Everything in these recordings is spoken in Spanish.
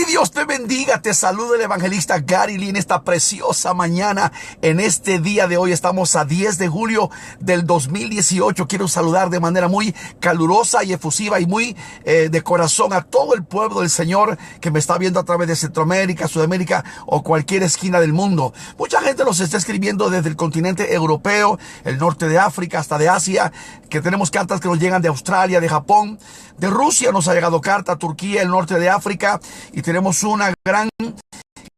Dios te bendiga, te saluda el evangelista Gary Lee en esta preciosa mañana. En este día de hoy estamos a 10 de julio del 2018. Quiero saludar de manera muy calurosa y efusiva y muy de corazón a todo el pueblo del Señor que me está viendo a través de Centroamérica, Sudamérica o cualquier esquina del mundo. Mucha gente nos está escribiendo desde el continente europeo, el norte de África hasta de Asia, que tenemos cartas que nos llegan de Australia, de Japón, de Rusia nos ha llegado carta, Turquía, el norte de África, y tenemos una gran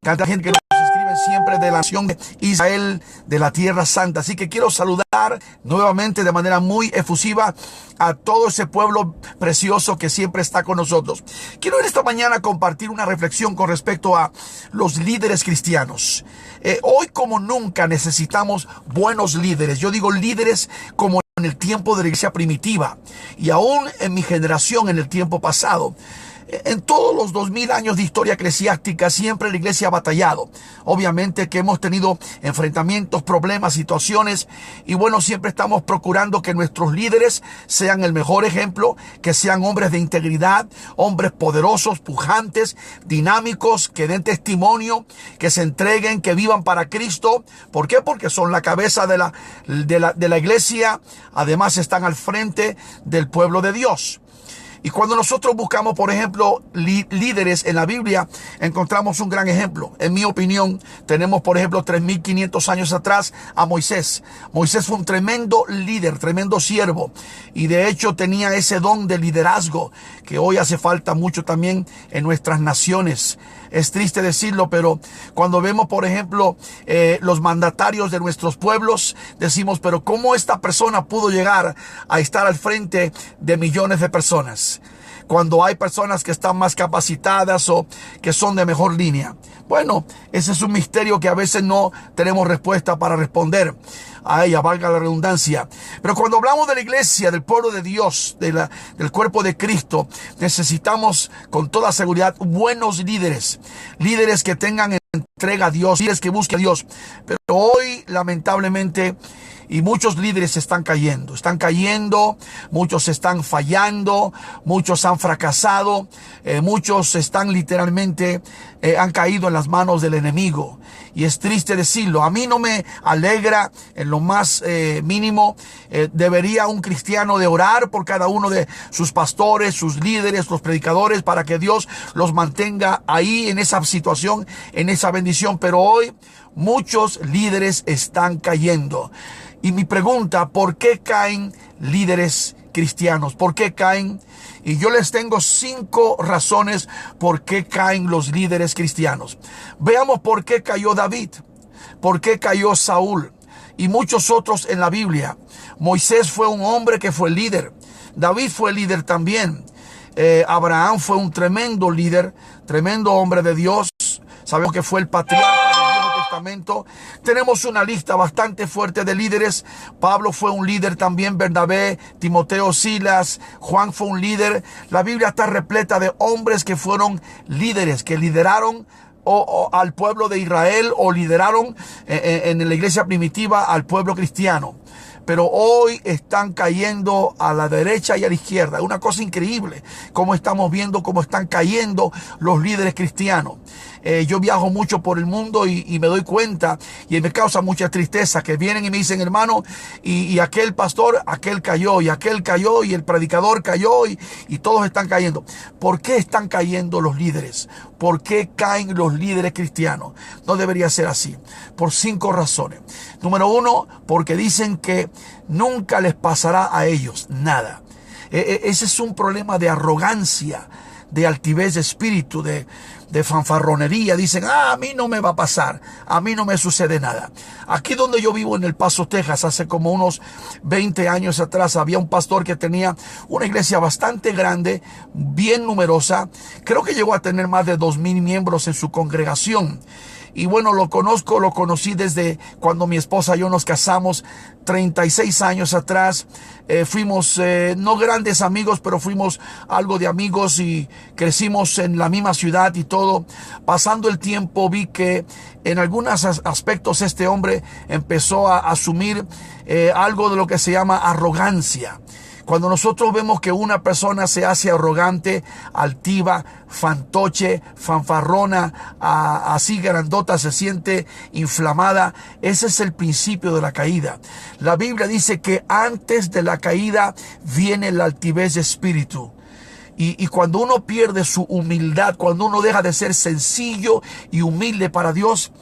cantidad de gente que nos escribe siempre de la nación de Israel, de la Tierra Santa. Así que quiero saludar nuevamente de manera muy efusiva a todo ese pueblo precioso que siempre está con nosotros. Quiero en esta mañana compartir una reflexión con respecto a los líderes cristianos. Hoy como nunca necesitamos buenos líderes. Yo digo líderes como en el tiempo de la iglesia primitiva y aún en mi generación en el tiempo pasado. En todos los 2000 años de historia eclesiástica siempre la iglesia ha batallado. Obviamente que hemos tenido enfrentamientos, problemas, situaciones, y bueno, siempre estamos procurando que nuestros líderes sean el mejor ejemplo, que sean hombres de integridad, hombres poderosos, pujantes, dinámicos, que den testimonio, que se entreguen, que vivan para Cristo. ¿Por qué? Porque son la cabeza de la iglesia, además están al frente del pueblo de Dios. Y cuando nosotros buscamos, por ejemplo, líderes en la Biblia, encontramos un gran ejemplo. En mi opinión, tenemos, por ejemplo, 3500 años atrás a Moisés. Moisés fue un tremendo líder, tremendo siervo. Y de hecho tenía ese don de liderazgo que hoy hace falta mucho también en nuestras naciones. Es triste decirlo, pero cuando vemos, por ejemplo, los mandatarios de nuestros pueblos, decimos, pero ¿cómo esta persona pudo llegar a estar al frente de millones de personas? Cuando hay personas que están más capacitadas o que son de mejor línea. Bueno, ese es un misterio que a veces no tenemos respuesta para responder a ella, valga la redundancia. Pero cuando hablamos de la iglesia, del pueblo de Dios, del cuerpo de Cristo, necesitamos con toda seguridad buenos líderes. Líderes que tengan entrega a Dios, líderes que busquen a Dios. Pero hoy, lamentablemente, y muchos líderes están cayendo, muchos están fallando, muchos han fracasado, muchos están literalmente, han caído en las manos del enemigo. Y es triste decirlo, a mí no me alegra en lo más mínimo. Debería un cristiano de orar por cada uno de sus pastores, sus líderes, los predicadores, para que Dios los mantenga ahí en esa situación, en esa bendición. Pero hoy muchos líderes están cayendo. Y mi pregunta, ¿por qué caen líderes cristianos? ¿Por qué caen? Y yo les tengo 5 razones por qué caen los líderes cristianos. Veamos por qué cayó David, por qué cayó Saúl y muchos otros en la Biblia. Moisés fue un hombre que fue líder. David fue líder también. Abraham fue un tremendo líder, tremendo hombre de Dios. Sabemos que fue el patriarca. Tenemos una lista bastante fuerte de líderes. Pablo fue un líder también, Bernabé, Timoteo, Silas, Juan fue un líder. La Biblia está repleta de hombres que fueron líderes, que lideraron al pueblo de Israel o lideraron en la iglesia primitiva al pueblo cristiano. Pero hoy están cayendo a la derecha y a la izquierda. Es una cosa increíble cómo estamos viendo cómo están cayendo los líderes cristianos. Yo viajo mucho por el mundo y me doy cuenta y me causa mucha tristeza que vienen y me dicen, hermano, y aquel pastor, aquel cayó y el predicador cayó y todos están cayendo. ¿Por qué están cayendo los líderes? ¿Por qué caen los líderes cristianos? No debería ser así. Por 5 razones. Número 1, porque dicen que nunca les pasará a ellos nada. Ese es un problema de arrogancia, de altivez de espíritu, de fanfarronería. Dicen, a mí no me va a pasar, a mí no me sucede nada. Aquí donde yo vivo en El Paso, Texas, hace como unos 20 años atrás, había un pastor que tenía una iglesia bastante grande, bien numerosa. Creo que llegó a tener más de 2000 miembros en su congregación. Y bueno, lo conocí desde cuando mi esposa y yo nos casamos 36 años atrás. Fuimos no grandes amigos, pero fuimos algo de amigos y crecimos en la misma ciudad y todo. Pasando el tiempo vi que en algunos aspectos este hombre empezó a asumir algo de lo que se llama arrogancia. Cuando nosotros vemos que una persona se hace arrogante, altiva, fantoche, fanfarrona, así grandota, se siente inflamada, ese es el principio de la caída. La Biblia dice que antes de la caída viene la altivez de espíritu. Y cuando uno pierde su humildad, cuando uno deja de ser sencillo y humilde para Dios,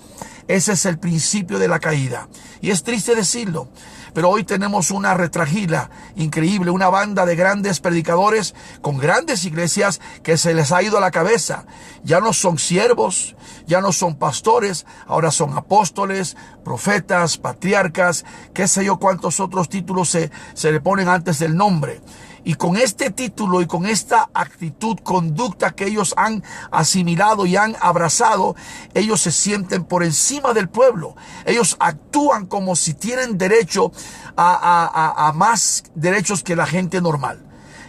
ese es el principio de la caída. Y es triste decirlo, pero hoy tenemos una retragila increíble, una banda de grandes predicadores con grandes iglesias que se les ha ido a la cabeza. Ya no son siervos, ya no son pastores, ahora son apóstoles, profetas, patriarcas, qué sé yo cuántos otros títulos se le ponen antes del nombre. Y con este título y con esta actitud, conducta que ellos han asimilado y han abrazado, ellos se sienten por encima del pueblo. Ellos actúan como si tienen derecho a más derechos que la gente normal.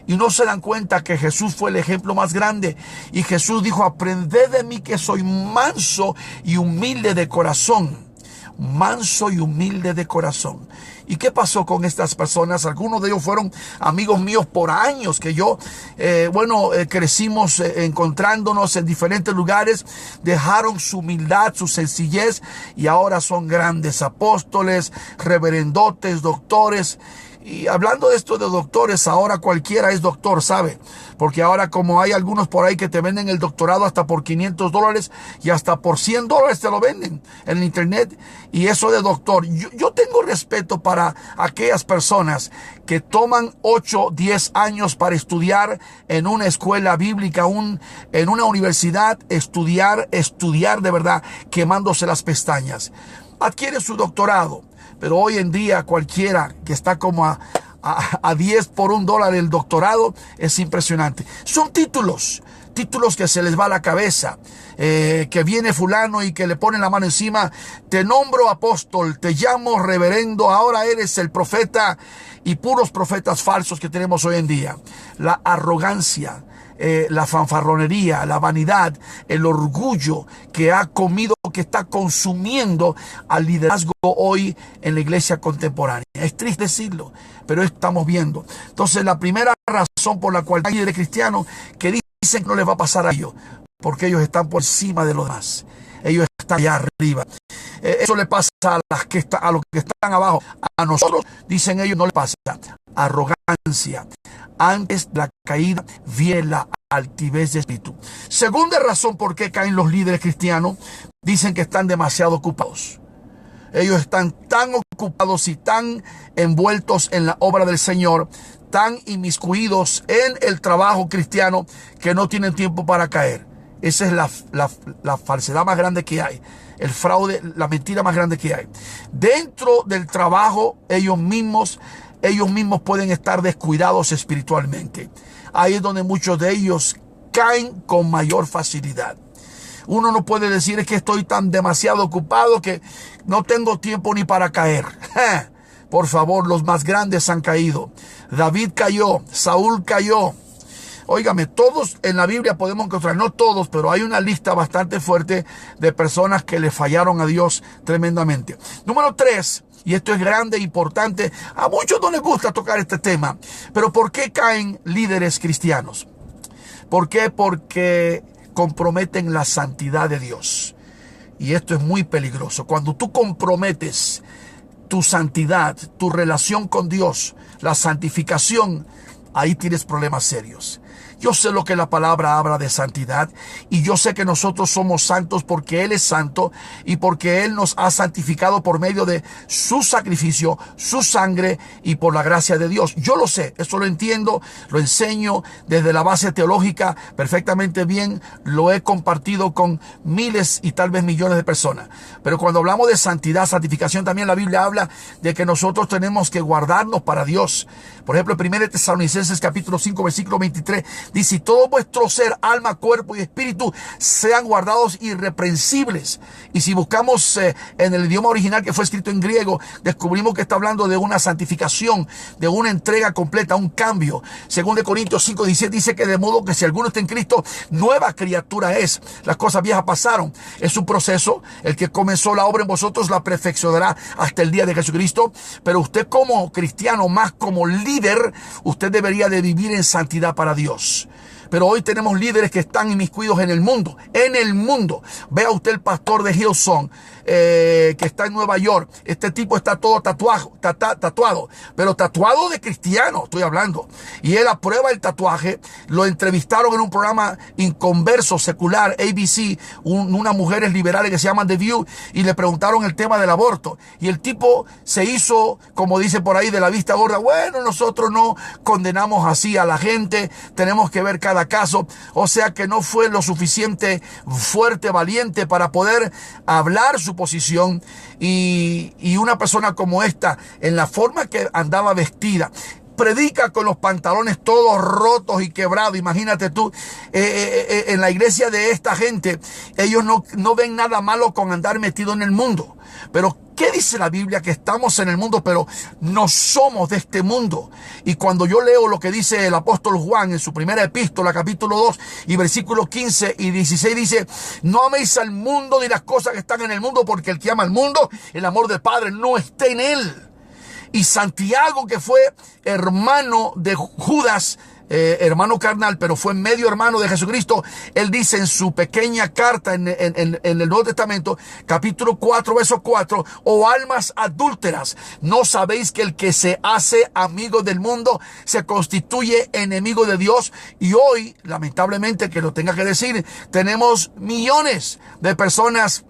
Y no se dan cuenta que Jesús fue el ejemplo más grande. Y Jesús dijo: aprended de mí que soy manso y humilde de corazón. Manso y humilde de corazón. ¿Y qué pasó con estas personas? Algunos de ellos fueron amigos míos por años, que yo, crecimos encontrándonos en diferentes lugares, dejaron su humildad, su sencillez, y ahora son grandes apóstoles, reverendotes, doctores. Y hablando de esto de doctores, ahora cualquiera es doctor, ¿sabe? Porque ahora, como hay algunos por ahí que te venden el doctorado hasta por $500 y hasta por $100 te lo venden en el internet, y eso de doctor. Yo tengo respeto para aquellas personas que toman 8, 10 años para estudiar en una escuela bíblica, en una universidad, estudiar de verdad, quemándose las pestañas. Adquiere su doctorado. Pero hoy en día cualquiera que está como a 10 por $1 el doctorado, es impresionante. Son títulos que se les va a la cabeza, que viene fulano y que le pone la mano encima: te nombro apóstol, te llamo reverendo, ahora eres el profeta, y puros profetas falsos que tenemos hoy en día. La arrogancia, la fanfarronería, la vanidad, el orgullo que ha comido, que está consumiendo al liderazgo hoy en la iglesia contemporánea. Es triste decirlo, pero estamos viendo. Entonces, la primera razón por la cual hay líderes cristianos que dicen que no les va a pasar a ellos, porque ellos están por encima de los demás. Ellos están allá arriba. Eso le pasa a los que están abajo. A nosotros, dicen ellos, no le pasa. Arrogancia. Antes de la caída viene la altivez de espíritu. Segunda razón por qué caen los líderes cristianos: dicen que están demasiado ocupados. Ellos están tan ocupados y tan envueltos en la obra del Señor, tan inmiscuidos en el trabajo cristiano, que no tienen tiempo para caer. Esa es la falsedad más grande que hay. El fraude, la mentira más grande que hay. Dentro del trabajo, ellos mismos pueden estar descuidados espiritualmente. Ahí es donde muchos de ellos caen con mayor facilidad. Uno no puede decir: es que estoy tan demasiado ocupado que no tengo tiempo ni para caer. Por favor, los más grandes han caído. David cayó, Saúl cayó. Óigame, todos en la Biblia podemos encontrar, no todos, pero hay una lista bastante fuerte de personas que le fallaron a Dios tremendamente. Número 3, y esto es grande e importante, a muchos no les gusta tocar este tema, pero ¿por qué caen líderes cristianos? ¿Por qué? Porque comprometen la santidad de Dios. Y esto es muy peligroso. Cuando tú comprometes tu santidad, tu relación con Dios, la santificación, ahí tienes problemas serios. Yo sé lo que la palabra habla de santidad, y yo sé que nosotros somos santos porque Él es santo y porque Él nos ha santificado por medio de su sacrificio, su sangre y por la gracia de Dios. Yo lo sé, eso lo entiendo, lo enseño desde la base teológica perfectamente bien, lo he compartido con miles y tal vez millones de personas. Pero cuando hablamos de santidad, santificación, también la Biblia habla de que nosotros tenemos que guardarnos para Dios. Por ejemplo, 1 Tesalonicenses capítulo 5 versículo 23 17 dice: y todo vuestro ser, alma, cuerpo y espíritu sean guardados irreprensibles. Y si buscamos en el idioma original, que fue escrito en griego, descubrimos que está hablando de una santificación, de una entrega completa, un cambio. Según de Corintios 5:17 dice que de modo que si alguno está en Cristo, nueva criatura es. Las cosas viejas pasaron. Es un proceso. El que comenzó la obra en vosotros la perfeccionará hasta el día de Jesucristo. Pero usted, como cristiano, más como líder, usted debería de vivir en santidad para Dios. Pero hoy tenemos líderes que están inmiscuidos en el mundo. En el mundo. Vea usted el pastor de Hillsong, que está en Nueva York. Este tipo está todo tatuado. Pero tatuado de cristiano, estoy hablando. Y él aprueba el tatuaje. Lo entrevistaron en un programa inconverso, secular, ABC. Unas mujeres liberales que se llaman The View. Y le preguntaron el tema del aborto. Y el tipo se hizo, como dice por ahí, de la vista gorda. Bueno, nosotros no condenamos así a la gente. Tenemos que ver cada caso. O sea que no fue lo suficiente fuerte, valiente para poder hablar su posición. Y una persona como esta, en la forma que andaba vestida, predica con los pantalones todos rotos y quebrados. Imagínate tú, en la iglesia de esta gente, ellos no ven nada malo con andar metido en el mundo. Pero ¿qué dice la Biblia? Que estamos en el mundo, pero no somos de este mundo. Y cuando yo leo lo que dice el apóstol Juan en su primera epístola, capítulo 2 y versículos 15 y 16, dice: no améis al mundo ni las cosas que están en el mundo, porque el que ama al mundo, el amor del Padre no está en él. Y Santiago, que fue hermano de Judas, hermano carnal, pero fue medio hermano de Jesucristo, él dice en su pequeña carta en el Nuevo Testamento, capítulo 4, verso 4: oh almas adúlteras, ¿no sabéis que el que se hace amigo del mundo se constituye enemigo de Dios? Y hoy, lamentablemente que lo tenga que decir, tenemos millones de personas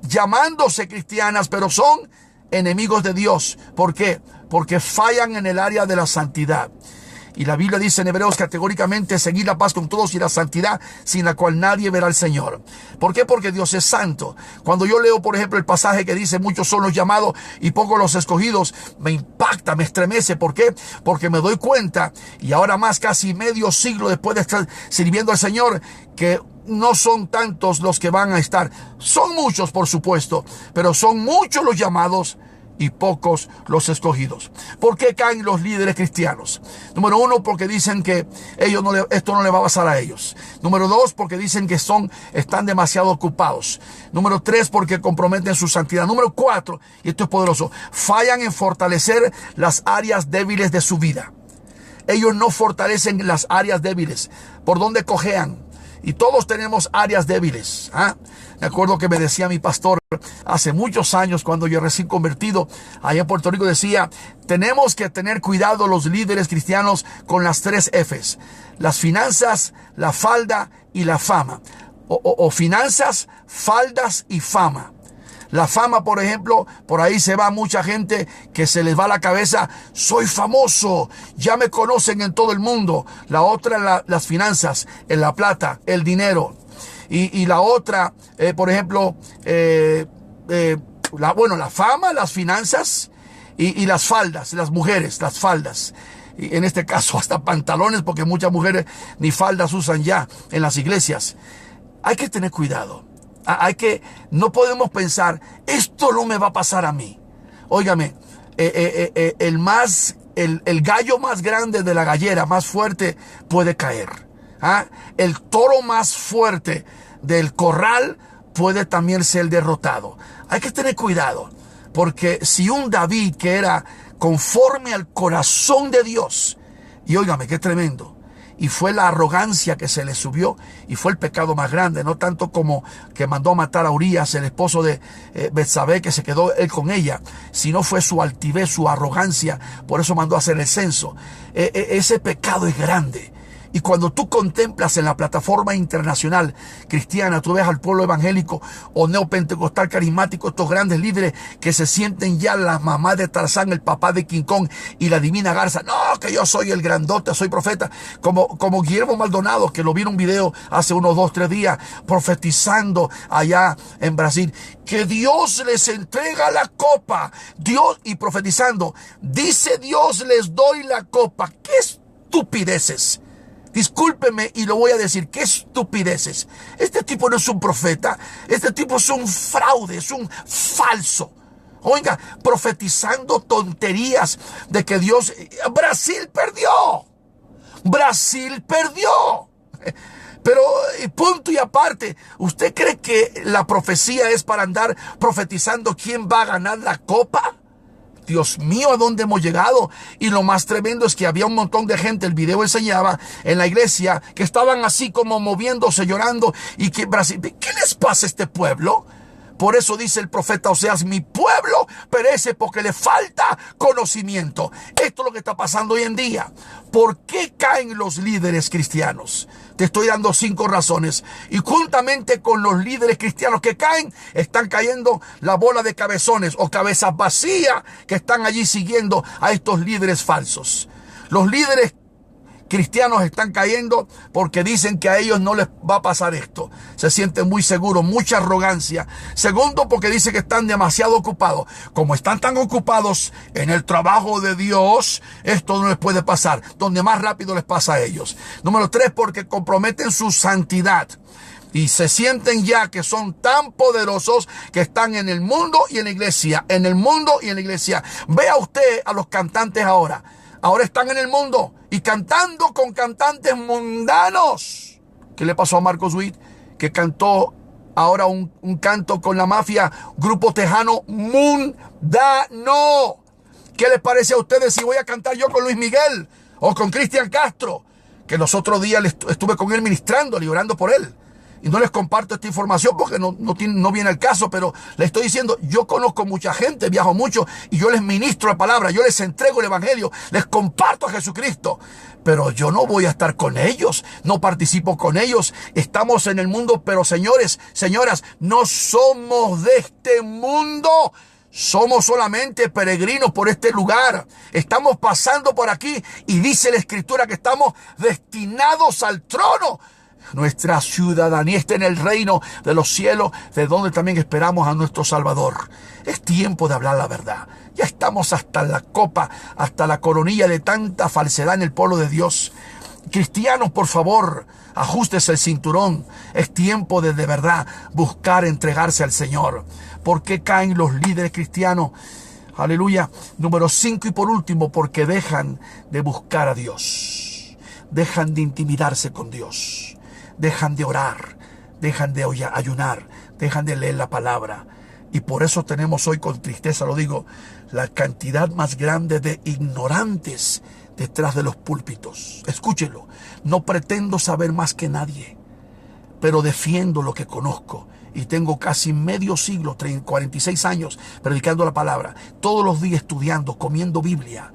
llamándose cristianas, pero son enemigos de Dios. ¿Por qué? Porque fallan en el área de la santidad. Y la Biblia dice en Hebreos categóricamente: seguid la paz con todos y la santidad, sin la cual nadie verá al Señor. ¿Por qué? Porque Dios es santo. Cuando yo leo, por ejemplo, el pasaje que dice: muchos son los llamados y pocos los escogidos, me impacta, me estremece. ¿Por qué? Porque me doy cuenta, y ahora más, casi medio siglo después de estar sirviendo al Señor, que no son tantos los que van a estar. Son muchos, por supuesto, pero son muchos los llamados y pocos los escogidos. ¿Por qué caen los líderes cristianos? Número uno, porque dicen que esto no le va a pasar a ellos. Número dos, porque dicen que están demasiado ocupados. Número tres, porque comprometen su santidad. Número cuatro, y esto es poderoso: fallan en fortalecer las áreas débiles de su vida. Ellos no fortalecen las áreas débiles. ¿Por dónde cojean? Y todos tenemos áreas débiles. Me acuerdo que me decía mi pastor hace muchos años, cuando yo recién convertido allá en Puerto Rico, decía: tenemos que tener cuidado los líderes cristianos con las 3 Fs: las finanzas, la falda y la fama. O finanzas, faldas y fama. La fama, por ejemplo, por ahí se va mucha gente que se les va la cabeza: soy famoso, ya me conocen en todo el mundo. La otra, las finanzas, la plata, el dinero. Y la otra, por ejemplo, la fama, las finanzas y las faldas, las mujeres, las faldas. Y en este caso hasta pantalones, porque muchas mujeres ni faldas usan ya en las iglesias. Hay que tener cuidado. No podemos pensar: esto no me va a pasar a mí. Óigame, el gallo más grande de la gallera, más fuerte, puede caer. El toro más fuerte del corral puede también ser derrotado. Hay que tener cuidado, porque si un David que era conforme al corazón de Dios, y óigame, qué tremendo, y fue la arrogancia que se le subió, y fue el pecado más grande, no tanto como que mandó a matar a Urías, el esposo de Betsabé, que se quedó él con ella, sino fue su altivez, su arrogancia. Por eso mandó a hacer el censo. Ese pecado es grande. Y cuando tú contemplas en la plataforma internacional cristiana, tú ves al pueblo evangélico o neopentecostal carismático, estos grandes líderes que se sienten ya la mamá de Tarzán, el papá de King Kong y la divina Garza. No, que yo soy el grandote, soy profeta. Como Guillermo Maldonado, que lo vi en un video hace unos 2, 3 días, profetizando allá en Brasil, que Dios les entrega la copa. Dios, y profetizando, dice Dios, les doy la copa. ¡Qué estupideces! Discúlpeme y lo voy a decir, qué estupideces. Este tipo no es un profeta, este tipo es un fraude, es un falso. Oiga, profetizando tonterías de que Dios... Brasil perdió. Brasil perdió. Pero punto y aparte, ¿usted cree que la profecía es para andar profetizando quién va a ganar la copa? Dios mío, ¿a dónde hemos llegado? Y lo más tremendo es que había un montón de gente, el video enseñaba en la iglesia, que estaban así como moviéndose, llorando, y que Brasil, ¿qué les pasa a este pueblo? Por eso dice el profeta Oseas, mi pueblo perece porque le falta conocimiento. Esto es lo que está pasando hoy en día. ¿Por qué caen los líderes cristianos? Te estoy dando 5 razones. Y juntamente con los líderes cristianos que caen, están cayendo la bola de cabezones o cabezas vacías que están allí siguiendo a estos líderes falsos. Los líderes cristianos están cayendo porque dicen que a ellos no les va a pasar esto. Se sienten muy seguros, mucha arrogancia. Segundo, porque dicen que están demasiado ocupados. Como están tan ocupados en el trabajo de Dios, esto no les puede pasar. Donde más rápido les pasa a ellos. Número 3, porque comprometen su santidad. Y se sienten ya que son tan poderosos que están en el mundo y en la iglesia. En el mundo y en la iglesia. Vea usted a los cantantes ahora. Ahora están en el mundo y cantando con cantantes mundanos. ¿Qué le pasó a Marcos Witt? Que cantó ahora un canto con la mafia, grupo tejano mundano. ¿Qué les parece a ustedes si voy a cantar yo con Luis Miguel o con Cristian Castro? Que los otros días estuve con él ministrándole y orando por él. Y no les comparto esta información porque no viene al caso, pero les estoy diciendo, yo conozco mucha gente, viajo mucho y yo les ministro la palabra, yo les entrego el evangelio, les comparto a Jesucristo. Pero yo no voy a estar con ellos, no participo con ellos. Estamos en el mundo, pero señores, señoras, no somos de este mundo. Somos solamente peregrinos por este lugar. Estamos pasando por aquí y dice la Escritura que estamos destinados al trono. Nuestra ciudadanía está en el reino de los cielos, de donde también esperamos a nuestro Salvador. Es tiempo de hablar la verdad. Ya estamos hasta la copa, hasta la coronilla de tanta falsedad en el pueblo de Dios. Cristianos, por favor, ajústese el cinturón. Es tiempo de verdad buscar entregarse al Señor. ¿Por qué caen los líderes cristianos? Aleluya. Número 5 y por último, porque dejan de buscar a Dios. Dejan de intimidarse con Dios. Dejan de orar, dejan de ayunar, dejan de leer la palabra. Y por eso tenemos hoy, con tristeza lo digo, la cantidad más grande de ignorantes detrás de los púlpitos. Escúchelo, no pretendo saber más que nadie, pero defiendo lo que conozco. Y tengo casi medio siglo, 46 años, predicando la palabra. Todos los días estudiando, comiendo Biblia,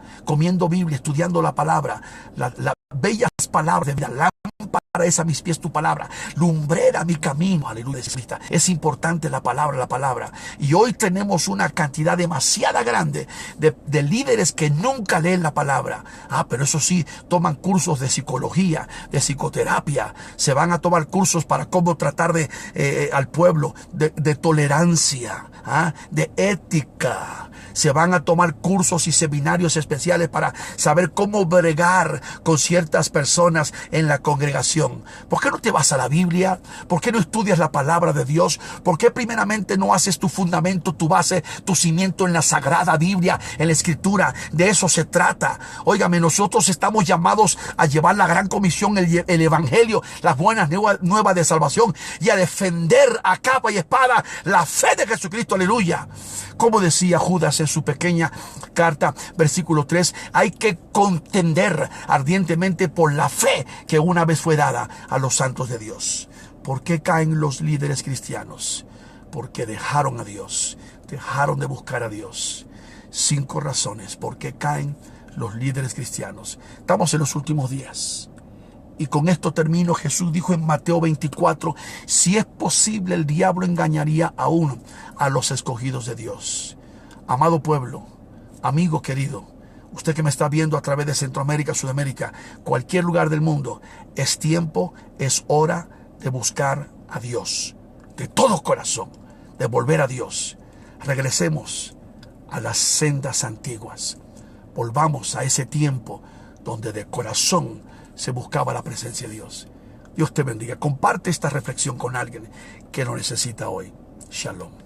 estudiando la palabra. Las bellas palabras de vida. Lámpara es a mis pies tu palabra, lumbrera mi camino. Aleluya. Es importante la palabra. Y hoy tenemos una cantidad demasiada grande de líderes que nunca leen la palabra. Pero eso sí, toman cursos de psicología, de psicoterapia. Se van a tomar cursos para cómo tratar al pueblo, de tolerancia, de ética. Se van a tomar cursos y seminarios especiales para saber cómo bregar con ciertas personas en la congregación. ¿Por qué no te vas a la Biblia? ¿Por qué no estudias la palabra de Dios? ¿Por qué primeramente no haces tu fundamento, tu base, tu cimiento en la Sagrada Biblia, en la Escritura? De eso se trata. Óigame, nosotros estamos llamados a llevar la gran comisión, el Evangelio, las buenas nuevas de salvación y a defender a capa y espada la fe de Jesucristo. Aleluya. Como decía Judas en su pequeña carta, versículo 3, hay que contender ardientemente por la fe que una vez fue dada a los santos de Dios. ¿Por qué caen los líderes cristianos? Porque dejaron a Dios, dejaron de buscar a Dios. 5 razones por qué caen los líderes cristianos. Estamos en los últimos días. Y con esto termino. Jesús dijo en Mateo 24, si es posible, el diablo engañaría aún a los escogidos de Dios. Amado pueblo, amigo querido, usted que me está viendo a través de Centroamérica, Sudamérica, cualquier lugar del mundo, es tiempo, es hora de buscar a Dios, de todo corazón, de volver a Dios. Regresemos a las sendas antiguas. Volvamos a ese tiempo donde de corazón se buscaba la presencia de Dios. Dios te bendiga. Comparte esta reflexión con alguien que lo necesita hoy. Shalom.